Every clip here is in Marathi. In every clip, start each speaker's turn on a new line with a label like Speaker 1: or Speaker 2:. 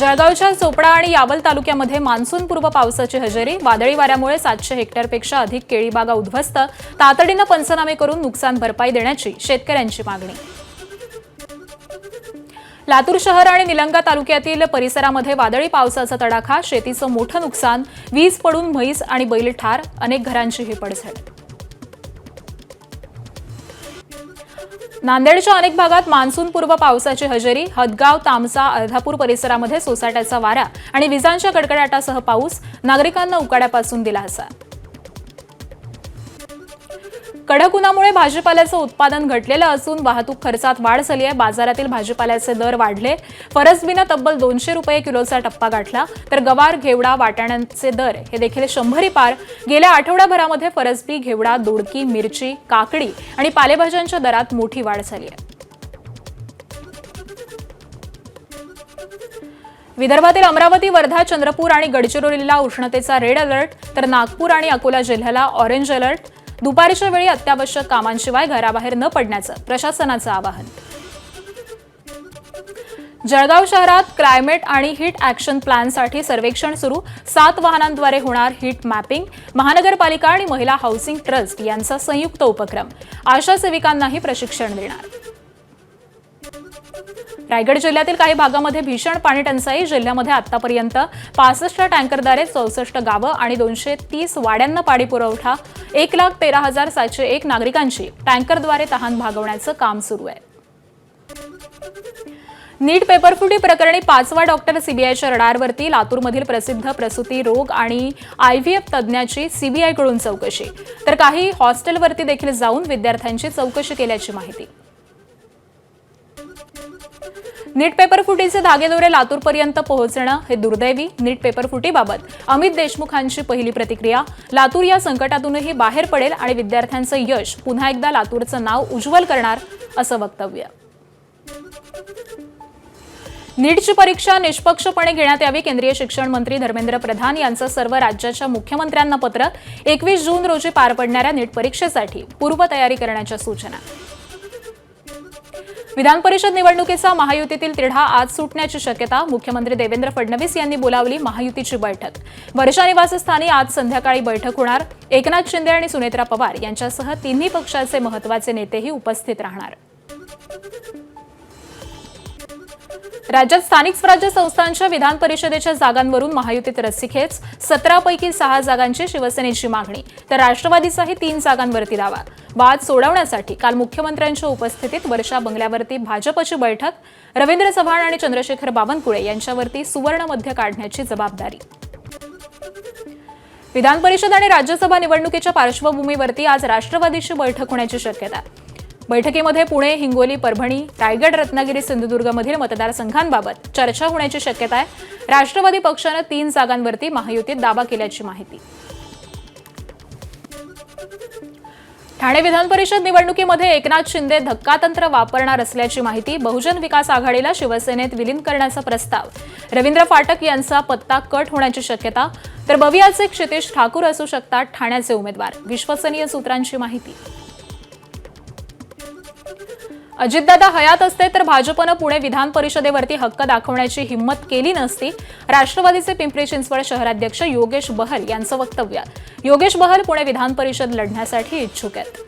Speaker 1: जळगावच्या चोपडा आणि यावल तालुक्यामध्ये मान्सूनपूर्व पावसाची हजेरी। वादळी वाऱ्यामुळे 700 हेक्टरपेक्षा अधिक केळी बागा उद्ध्वस्त। तातडीने पंचनामे करून नुकसान भरपाई देण्याची शेतकऱ्यांची मागणी। लातूर शहर आणि निलंगा तालुक्यातील परिसरामध्ये वादळी पावसाचा तडाखा। शेतीचं मोठं नुकसान, वीज पडून म्हैस आणि बैल ठार, अनेक घरांचीही पडझड। नांदेडच्या अनेक भागात मान्सूनपूर्व पावसाची हजेरी। हदगाव, तामसा, अर्धापूर परिसरामध्ये सोसाट्याचा वारा आणि विजांच्या कडकडाटासह पाऊस। नागरिकांना उकाड्यापासून दिलासा। कडक उन्हामुळे भाजीपाल्याचं उत्पादन घटलेलं असून वाहतूक खर्चात वाढ झाली आहे। बाजारातील भाजीपाल्याचे दर वाढले। फरसबीनं तब्बल 200 रुपये किलोचा टप्पा गाठला, तर गवार, घेवडा, वाटाण्यांचे दर हे देखील 100 पार। गेल्या आठवड्याभरामध्ये फरसबी, घेवडा, दोडकी, मिरची, काकडी आणि पालेभाज्यांच्या दरात मोठी वाढ झाली आहे। विदर्भातील अमरावती, वर्धा, चंद्रपूर आणि गडचिरोलीला उष्णतेचा रेड अलर्ट, तर नागपूर आणि अकोला जिल्ह्याला ऑरेंज अलर्ट। दुपारच्या वेळी अत्यावश्यक कामांशिवाय घराबाहेर न पडण्याचं प्रशासनाचं आवाहन। जळगाव शहरात क्लायमेट आणि हीट ॲक्शन प्लॅनसाठी सर्वेक्षण सुरू। 7 वाहनांद्वारे होणार हीट मॅपिंग। महानगरपालिका आणि महिला हाऊसिंग ट्रस्ट यांचा संयुक्त उपक्रम। आशा सेविकांनाही प्रशिक्षण देणार। रायगड जिल्ह्यातील काही भागामध्ये भीषण पाणी टंचाई। जिल्ह्यामध्ये आतापर्यंत 65 टँकरद्वारे 64 गावं आणि 230 वाड्यांना पाणी पुरवठा। 1,13,701 नागरिकांची टँकरद्वारे तहान भागवण्याचं काम सुरू आहे। नीट पेपरफुटी प्रकरणी 5वा डॉक्टर सीबीआयच्या रडारवरती। लातूरमधील प्रसिद्ध प्रसूती रोग आणि IVF तज्ज्ञाची सीबीआयकडून चौकशी, तर काही हॉस्टेलवरती देखील जाऊन विद्यार्थ्यांची चौकशी केल्याची माहिती। नीट पेपरफुटीचे धागेदोरे लातूरपर्यंत पोहोचणं हे दुर्दैवी। नीट पेपरफुटीबाबत अमित देशमुखांची पहिली प्रतिक्रिया। लातूर या संकटातूनही बाहेर पडेल आणि विद्यार्थ्यांचं यश पुन्हा एकदा लातूरचं नाव उज्ज्वल करणार, असं वक्तव्य। नीटची परीक्षा निष्पक्षपणे घेण्यात यावी। केंद्रीय शिक्षण मंत्री धर्मेंद्र प्रधान यांचं सर्व राज्याच्या मुख्यमंत्र्यांना पत्र। 21 जून रोजी पार पडणाऱ्या नीट परीक्षेसाठी पूर्वतयारी करण्याच्या सूचना। विधान परिषद निवडणुकीचा महायुतीतील तिढा आज सुटण्याची शक्यता। मुख्यमंत्री देवेंद्र फडणवीस यांनी बोलावली महायुतीची बैठक। वर्षा निवासस्थानी आज संध्याकाळी बैठक होणार। एकनाथ शिंदे आणि सुनेत्रा पवार यांच्यासह तिन्ही पक्षाचे महत्त्वाचे नेतेही उपस्थित राहणार। राज्यात स्थानिक स्वराज्य संस्थांच्या विधान परिषदेच्या जागांवरून महायुतीत रस्सीखेच। 17 पैकी 6 जागांची शिवसेनेची मागणी, तर राष्ट्रवादीचाही 3 जागांवरती दावा। वाद सोडवण्यासाठी काल मुख्यमंत्र्यांच्या उपस्थितीत वर्षा बंगल्यावरती भाजपची बैठक। रवींद्र चव्हाण आणि चंद्रशेखर बावनकुळे यांच्यावरती सुवर्ण मध्य काढण्याची जबाबदारी। विधान परिषद आणि राज्यसभा निवडणुकीच्या पार्श्वभूमीवरती आज राष्ट्रवादीची बैठक होण्याची शक्यता। बैठकीमध्ये पुणे, हिंगोली, परभणी, रायगड, रत्नागिरी, सिंधुदुर्गमधील मतदारसंघांबाबत चर्चा होण्याची शक्यता आहे। राष्ट्रवादी पक्षाने 3 जागांवरती महायुतीत दावा केल्याची माहिती। ठाणे विधान परिषद निवडणुकीमध्ये एकनाथ शिंदे धक्कातंत्र वापरणार असल्याची माहिती। बहुजन विकास आघाडीला शिवसेनेत विलीन करण्याचा प्रस्ताव। रवींद्र फाटक यांचा पत्ता कट होण्याची शक्यता, तर बवियाचे क्षितेश ठाकूर असू शकतात ठाण्याचे उमेदवार। विश्वसनीय सूत्रांची माहिती। अजितदादा हयात असते तर भाजपनं पुणे विधान परिषदेवरती हक्क दाखवण्याची हिंमत केली नसती। राष्ट्रवादीचे पिंपरी चिंचवड शहराध्यक्ष योगेश बहल यांचं वक्तव्य। योगेश बहल पुणे विधान परिषद लढण्यासाठी इच्छुक आहेत।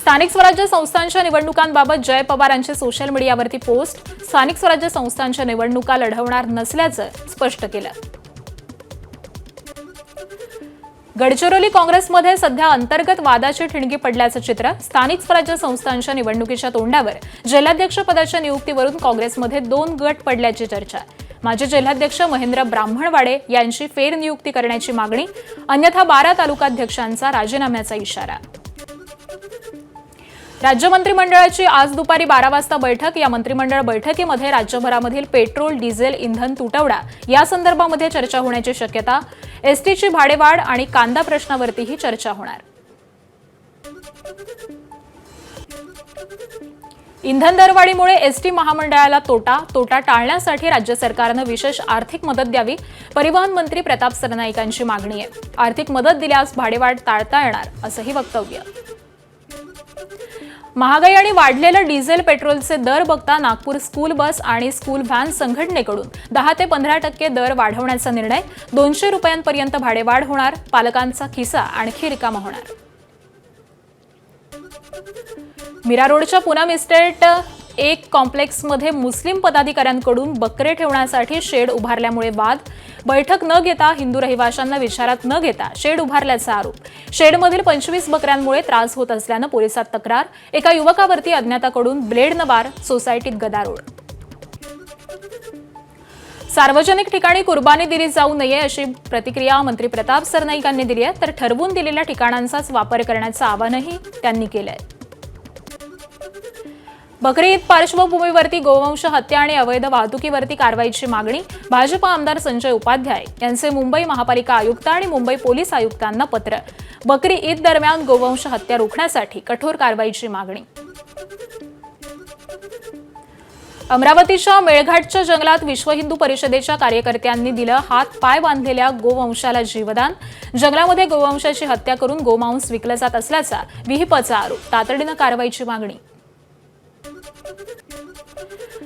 Speaker 1: स्थानिक स्वराज्य संस्थांच्या निवडणुकांबाबत जय पवारांची सोशल मीडियावरती पोस्ट। स्थानिक स्वराज्य संस्थांच्या निवडणुका लढवणार नसल्याचं स्पष्ट केलं। गडचिरोली काँग्रेसमध्ये सध्या अंतर्गत वादाची ठिणगी पडल्याचं चित्र। स्थानिक स्वराज्य संस्थांच्या निवडणुकीच्या तोंडावर जिल्हाध्यक्षपदाच्या नियुक्तीवरून काँग्रेसमध्ये 2 गट पडल्याची चर्चा। माजी जिल्हाध्यक्ष महेंद्र ब्राह्मणवाडे यांची फेरनियुक्ती करण्याची मागणी, अन्यथा 12 तालुकाध्यक्षांचा राजीनाम्याचा इशारा। राज्य मंत्रिमंडळाची आज दुपारी 12 वाजता बैठक। या मंत्रिमंडळ बैठकीमध्ये राज्यभरामधील पेट्रोल, डिझेल, इंधन तुटवडा या संदर्भामध्ये चर्चा होण्याची शक्यता। एसटीची भाडेवाढ आणि कांदा प्रश्नावरतीही चर्चा होणार। इंधन दरवाढीमुळे एसटी महामंडळाला तोटा टाळण्यासाठी राज्य सरकारनं विशेष आर्थिक मदत द्यावी। परिवहन मंत्री प्रताप सरनाईकांची मागणी आहे। आर्थिक मदत दिल्यास भाडेवाढ टाळता येणार, असंही वक्तव्य। महागाई आणि वाढलेले डिझेल पेट्रोलचे दर बघता नागपूर स्कूल बस आणि स्कूल व्हॅन संघटनेकडून 10 ते 15% दर वाढवण्याचा निर्णय. 200 रुपयांपर्यंत भाडेवाढ होणार. पालकांचा खिसा आणखी रिकामा होणार. मीरा रोडच्या पूनम इस्टेट एक कॉम्प्लेक्समध्ये मुस्लिम पदाधिकाऱ्यांकडून बकरे ठेवण्यासाठी शेड उभारल्यामुळे वाद. बैठक न घेता हिंदू रहिवाशांना विचारात न घेता शेड उभारल्याचा आरोप. शेडमधील 25 बकऱ्यांमुळे त्रास होत असल्यानं पोलिसात तक्रार. एका युवकावरती अज्ञाताकडून ब्लेडनं वार. सोसायटीत गदारोळ. सार्वजनिक ठिकाणी कुर्बानी दिली जाऊ नये अशी प्रतिक्रिया मंत्री प्रताप सरनाईक यांनी दिली आहे. तर ठरवून दिलेल्या ठिकाणांचाच वापर करण्याचं आवाहनही त्यांनी केलंय. बकरी ईद पार्श्वभूमीवरती गोवंश हत्या आणि अवैध वाहतुकीवरती कारवाईची मागणी. भाजप आमदार संजय उपाध्याय यांचे मुंबई महापालिका आयुक्त आणि मुंबई पोलीस आयुक्तांना पत्र. बकरी ईद दरम्यान गोवंश हत्या रोखण्यासाठी कठोर कारवाईची मागणी. अमरावतीच्या मेळघाटच्या जंगलात विश्व हिंदू परिषदेच्या कार्यकर्त्यांनी दिलं हात पाय बांधलेल्या गोवंशाला जीवदान. जंगलामध्ये गोवंशाची हत्या करून गोमांस विकलं जात असल्याचा विहिपचा आरोप. तातडीनं कारवाईची मागणी.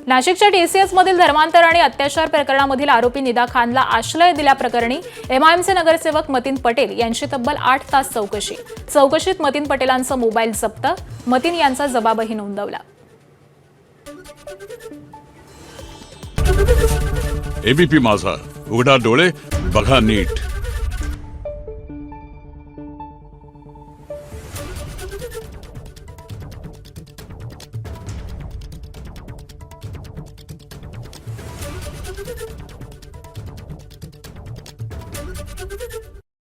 Speaker 1: नाशिकच्या टीसीएस मधील धर्मांतर आणि अत्याचार प्रकरणामधील आरोपी निदा खानला आश्रय दिल्याप्रकरणी एमआयएमचे नगरसेवक मतीन पटेल यांची तब्बल 8 तास चौकशी. चौकशीत मतीन पटेलांचा मोबाईल जप्त. मतीन यांचा जबाबही नोंदवला.
Speaker 2: एबीपी माझा, उघडा डोळे बघा नीट.